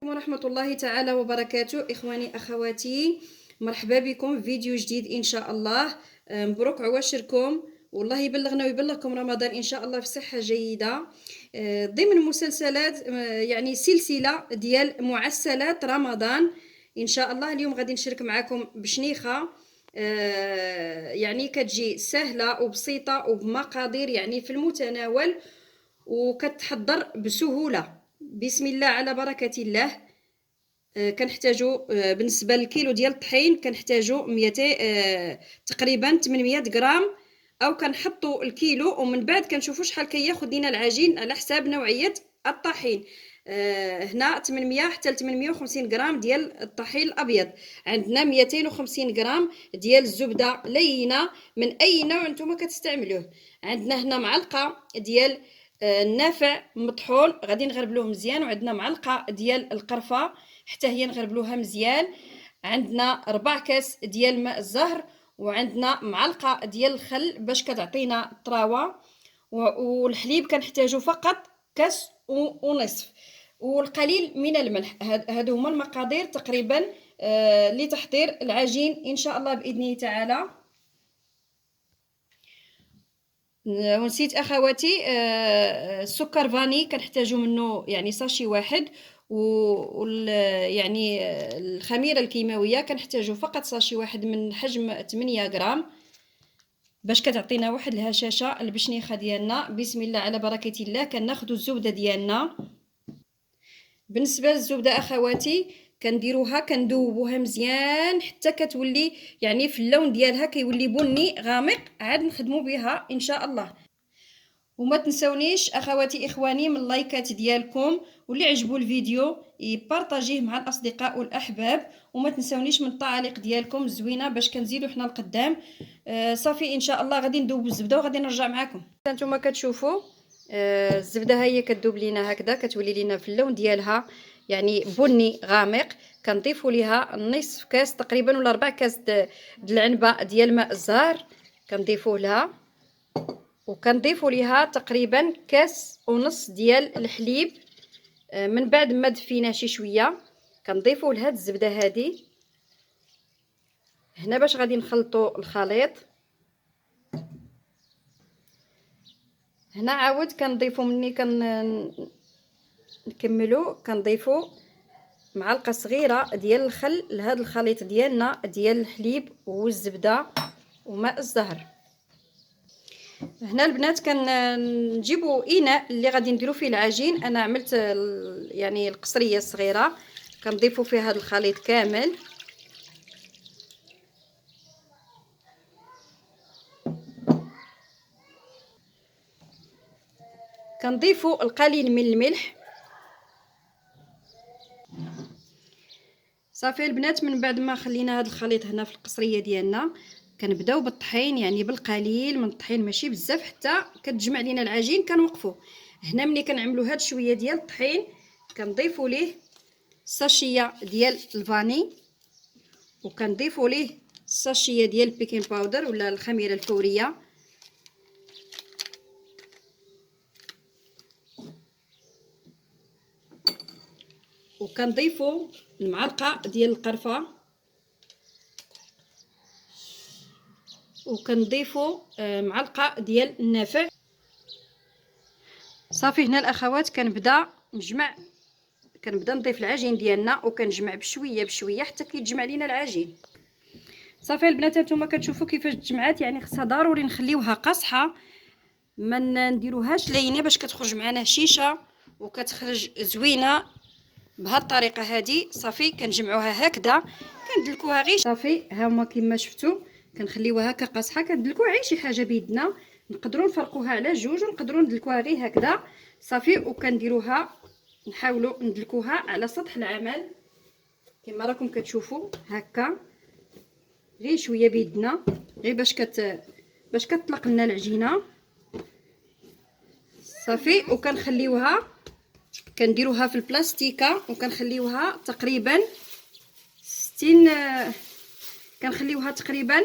ورحمة الله تعالى وبركاته. إخواني أخواتي، مرحبا بكم في فيديو جديد إن شاء الله. مبروك عواشركم، والله يبلغنا ويبلغكم رمضان إن شاء الله في صحة جيدة. ضمن مسلسلات يعني سلسلة ديال معسلات رمضان إن شاء الله. اليوم غادي نشارك معكم بشنيخة يعني كتجي سهلة وبسيطة وبمقادير يعني في المتناول وكتحضر بسهولة. بسم الله على بركة الله. كنحتاجو بالنسبه للكيلو ديال الطحين كنحتاجو 200 تقريبا 800 غرام، او كنحطوا الكيلو ومن بعد كنشوفوا شحال كياخذ لينا العجين على حساب نوعيه الطحين. هنا 800 حتى ل 850 غرام ديال الطحين الابيض. عندنا 250 غرام ديال الزبده لينه من اي نوع نتوما كتستعملوه. عندنا هنا معلقه ديال النافع مطحون غادي نغربلوه مزيان، وعندنا معلقه ديال القرفه حتى هي نغربلوها مزيان. عندنا 4 كاس ديال ماء الزهر، وعندنا معلقه ديال الخل باش كتعطينا الطراوه، والحليب كنحتاجو فقط كاس ونصف، والقليل من الملح. هادو هما المقادير تقريبا لتحضير العجين ان شاء الله باذن تعالى. ونسيت اخواتي السكر فاني كنحتاجو منه يعني ساشي واحد، يعني الخميره الكيماويه كنحتاجو فقط ساشي واحد من حجم 8 غرام باش كتعطينا واحد الهشاشه البشنيخه ديالنا. بسم الله على بركه الله. كناخذوا الزبده ديالنا. بالنسبه للزبده اخواتي كنديروها كندوبوها مزيان حتى كتولي يعني في اللون ديالها كيولي بني غامق، عاد نخدموا بها ان شاء الله. وما تنسونيش اخواتي اخواني من اللايكات ديالكم، واللي عجبو الفيديو يبارطاجيه مع الاصدقاء والاحباب، وما تنسونيش من التعاليق ديالكم الزوينه باش كنزيدو حنا لقدام. صافي ان شاء الله غادي ندوب الزبده وغادي نرجع معكم. نتوما كتشوفوا الزبده ها هي كتذوب لينا هكذا، كتولي لينا في اللون ديالها يعني بني غامق. كنضيفوا ليها نصف كاس تقريبا ولا 4 كاس د العنبه ديال ماء الزهر كنضيفوه لها، وكنضيفوا ليها تقريبا كاس ونص ديال الحليب. من بعد ما دفيناه شي شويه كنضيفوا لهاد الزبده هذه هنا باش غادي نخلطوا الخليط. هنا عاود كنضيفوا مني نكملوا كنضيفوا معلقه صغيره ديال الخل لهذا الخليط ديالنا ديال الحليب والزبده وماء الزهر. هنا البنات كنجيبوا اناء اللي غادي نديروا فيه العجين. انا عملت يعني القصريه الصغيره كنضيفوا فيها هذا الخليط كامل. كنضيفوا القليل من الملح. صافي البنات من بعد ما خلينا هذا الخليط هنا في القصريه ديالنا كنبداو بالطحين، يعني بالقليل من الطحين ماشي بزاف حتى كتجمع لينا العجين. كنوقفوا هنا ملي كنعملوا هاد شويه ديال الطحين كنضيفوا ليه ساشيه ديال الفاني، وكنضيفوا ليه ساشيه ديال البيكين باودر ولا الخميره الفوريه، وكنضيفوا المعلقه ديال القرفه، وكنضيفوا معلقه ديال النافع. صافي هنا الاخوات كنبدا نضيف العجين ديالنا وكنجمع بشويه بشويه حتى كيتجمع لينا العجين. صافي البنات نتوما كتشوفوا كيفاش تجمعات، يعني خصها ضروري نخليوها قاصحه ما نديروهاش لينه باش كتخرج معنا هشيشه وكتخرج زوينه بهذه الطريقه هذه. صافي كنجمعوها هكذا كندلكوها غير صافي ها هما كما شفتوا كنخليوها هكا قاصحه. كندلكوها غير شي حاجه بيدنا، نقدروا نفرقوها على جوج ونقدروا ندلكوها غير هكذا. صافي وكنديروها نحاولوا ندلكوها على سطح العمل كما راكم كتشوفوا هكا غير شويه بيدنا غير باش كتطلق لنا العجينه. صافي وكنخليوها كنديروها في البلاستيكه وكنخليوها تقريبا 60 كنخليوها تقريبا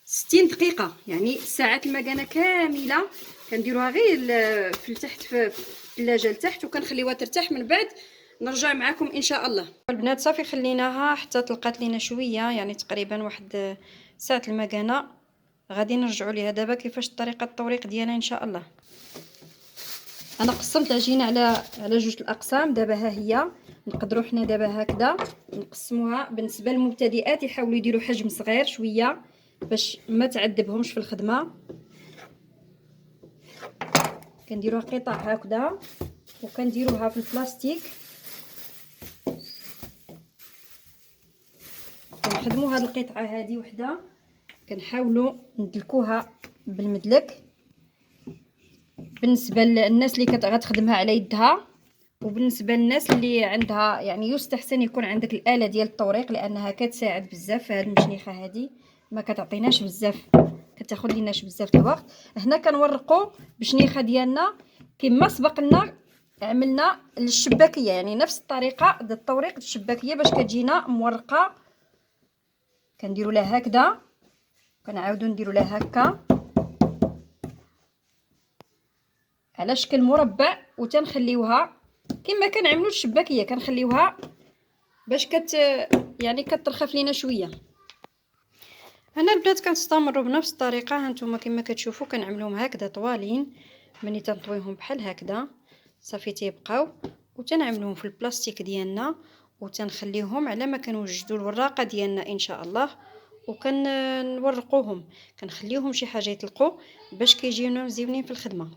60 دقيقه، يعني ساعه المكانه كامله كنديروها غير في التحت في الثلاجه لتحت وكنخليوها ترتاح. من بعد نرجع معكم ان شاء الله. البنات صافي خليناها حتى طلقات لينا شويه، يعني تقريبا واحد ساعه المكانه. غادي نرجعوا ليها دابا كيفاش طريقه التوريق ديالها ان شاء الله. انا قسمت العجينه على جوج الاقسام. دابا ها هي نقدروا حنا دابا هكذا نقسموها. بالنسبه للمبتدئات يحاولوا يديروا حجم صغير شويه باش ما تعذبهمش في الخدمه. كنديروها قطع هكذا وكنديروها في البلاستيك. كنخدموا هذه القطعه هذه وحده، كنحاولوا ندلكوها بالمدلك. بالنسبه للناس اللي غتخدمها على يدها، وبالنسبه للناس اللي عندها يعني يستحسن يكون عندك الاله ديال التوريق، لانها كتساعد بزاف في هذه المشنيخه هذه. ما كتعطيناش بزاف، كتاخذ ليناش بزاف الوقت. هنا كنورقوا بشنيخه ديالنا كما سبق لنا عملنا للشباكيه، يعني نفس الطريقه ديال التوريق الشباكيه باش كتجينا مورقه. كنديروا لها هكذا، كنعاودوا نديروا لها هكا على شكل مربع، وتنخليوها كما كنعملوا الشباكيه. كنخليوها باش يعني كترخف لينا شويه. هنا البنات كنستمروا بنفس الطريقه. ها نتوما كما كتشوفوا كنعملوهم هكذا طوالين. ملي تنطويهم بحال هكذا صافي تيبقاو، وتنعملوهم في البلاستيك ديالنا وتنخليهم على ما كنوجدوا الوراقه ديالنا ان شاء الله. وكنورقوهم، كنخليوهم شي حاجه يطلقوا باش كيجيونا مزيونين في الخدمه.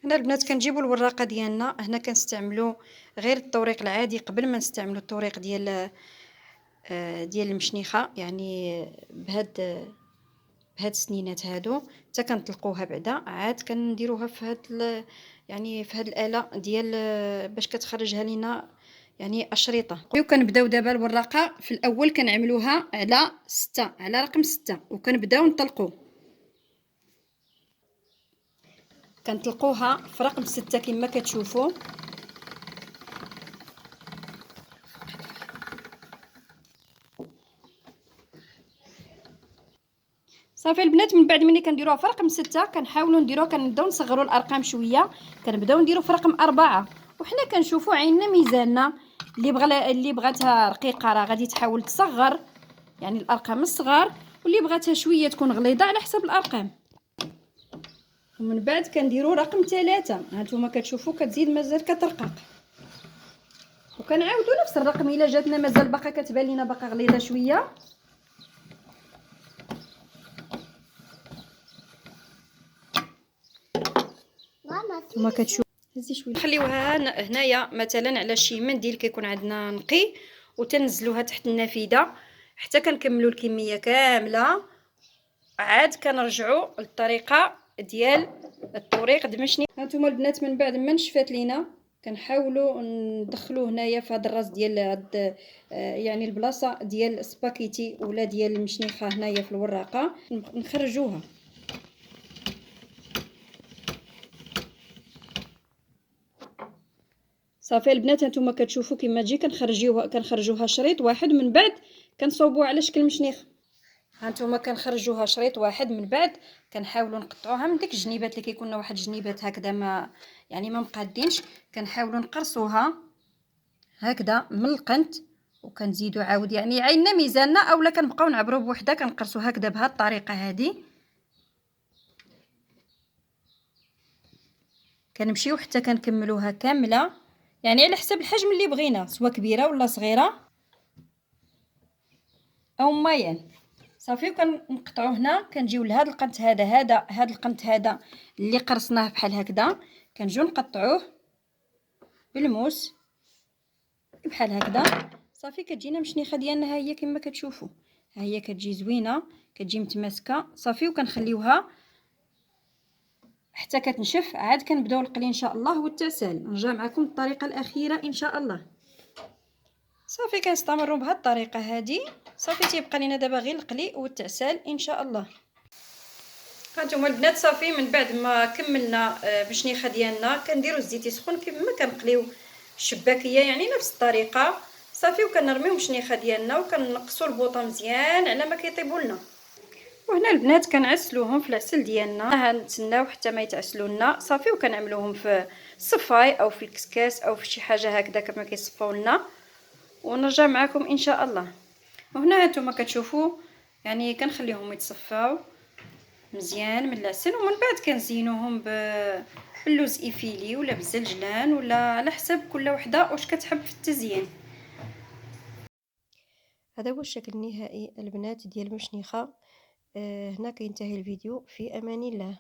هنا البنات كنجيبوا الوراقه ديالنا. هنا كنستعملوا غير التوريق العادي قبل ما نستعملوا التوريق ديال المشنيخه، يعني بهاد السنينات هادو حتى كنطلقوها بعدا عاد كنديروها في هاد يعني في هاد الاله ديال باش كتخرجها لينا يعني اشرطه. وكنبداو دابا الوراقه في الاول كنعملوها على 6، على رقم 6، وكنبداو نطلقوا. كنطلقوها في رقم 6 كما كتشوفوا. صافي البنات من بعد ملي كنديروها في رقم 6 كنحاولوا نديروها، كنبداو نصغروا الارقام شويه. كنبداو نديروا في رقم 4، وحنا كنشوفوا عيننا ميزاننا. اللي بغاتها رقيقه راه غادي تحاول تصغر يعني الارقام الصغار، واللي بغاتها شويه تكون غليظه على حسب الارقام. ومن بعد كنديروا رقم 3. هانتوما كتشوفوا كتزيد مازال كترقق، وكنعاودوا نفس الرقم الا جاتنا مازال باقا كتبان لينا باقا غليظه شويه. ثم كتشوف هزي شويه. نخليوها هنايا مثلا على شي منديل كيكون عندنا نقي، وتنزلوها تحت النافذه حتى كنكملوا الكميه كامله. عاد كنرجعوا للطريقه ديال الطريق دمشني. هانتوما البنات من بعد ما نشفات لينا كنحاولوا ندخلوه هنايا في هذا الراس ديال هاد يعني البلاصه ديال السباكيتي ولا ديال المشنيخه هنايا في الوراقه نخرجوها. صافي البنات هانتوما كتشوفوا كما تجي كنخرجوها شريط واحد، من بعد كنصوبوها على شكل مشنيخ. هانتوما كنخرجوها شريط واحد، من بعد كنحاولوا نقطعوها من ديك الجنيبات اللي كيكونوا واحد الجنيبات هكذا ما يعني ما مقادينش. كنحاولوا نقرصوها هكذا من القنت، وكنزيدوا عاود يعني عيننا ميزاننا، اولا كنبقاو نعبروا بوحده كنقرصوا هكذا بهذه الطريقه هذه. كنمشيو حتى كنكملوها كامله، يعني على حسب الحجم اللي بغينا، سواء كبيره ولا صغيره او مايان. صافي وكنقطعو هنا. كنجيو لهذا القنت هذا القنت هذا اللي قرصناه بحال هكذا، كنجيو نقطعوه بالموس بحال هكذا. صافي كتجينا مشنيخه ديالنا. ها هي كما كتشوفوا، ها هي كتجي زوينه، كتجي متماسكه. صافي وكنخليوها حتى كتنشف. عاد كنبداو القلي ان شاء الله والتعسال. نرجع معكم الطريقه الاخيره ان شاء الله. صافي كنستمروا بهذه الطريقه هذه. صافي تيبقى لينا دابا غير القلي والتعسال ان شاء الله. هانتوما البنات صافي من بعد ما كملنا بشنيخه ديالنا كنديروا الزيت يسخن كما كنقليو الشباكيه، يعني نفس الطريقه. صافي وكنرميو الشنيخه ديالنا وكنقصوا البوطه مزيان على ما كيطيبوا لنا. وهنا البنات كنعسلوهم في العسل ديالنا، نتسناو حتى ما يتعسلوا لنا صافي، وكنعملوهم في الصفاي او في الكسكاس او في شي حاجه هكذا كما كيصفاو لنا، ونرجع معكم ان شاء الله. وهنا هانتوما كتشوفوا يعني كنخليهم يتصفاو مزيان من العسل، ومن بعد كنزينوهم باللوز ايفيلي ولا بالزنجلان، ولا على حسب كل وحده واش كتحب في التزيين. هذا هو الشكل النهائي البنات ديال المشنيخه. هنا كينتهي الفيديو، في امان الله.